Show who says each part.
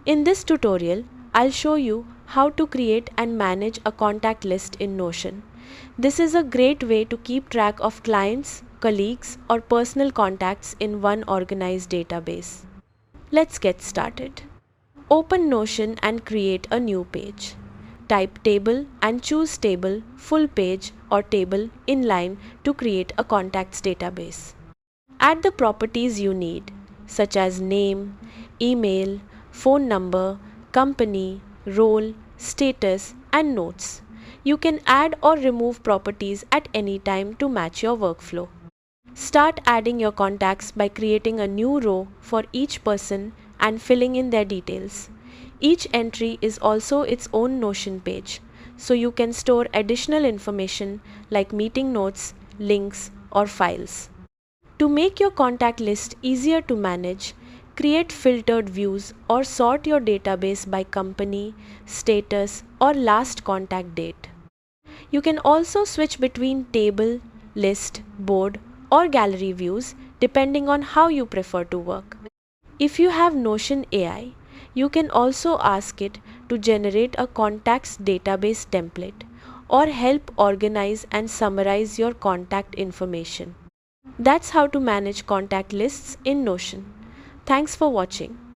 Speaker 1: In this tutorial, I'll show you how to create and manage a contact list in Notion. This is a great way to keep track of clients, colleagues, or personal contacts in one organized database. Let's get started. Open Notion and create a new page. Type table and choose table, full page, or table inline to create a contacts database. Add the properties you need, such as name, email, phone number, company, role, status, and notes. You can add or remove properties at any time to match your workflow. Start adding your contacts by creating a new row for each person and filling in their details. Each entry is also its own Notion page, so you can store additional information like meeting notes, links, or files. To make your contact list easier to manage, create filtered views or sort your database by company, status, or last contact date. You can also switch between table, list, board, or gallery views depending on how you prefer to work. If you have Notion AI, you can also ask it to generate a contacts database template or help organize and summarize your contact information. That's how to manage contact lists in Notion. Thanks for watching.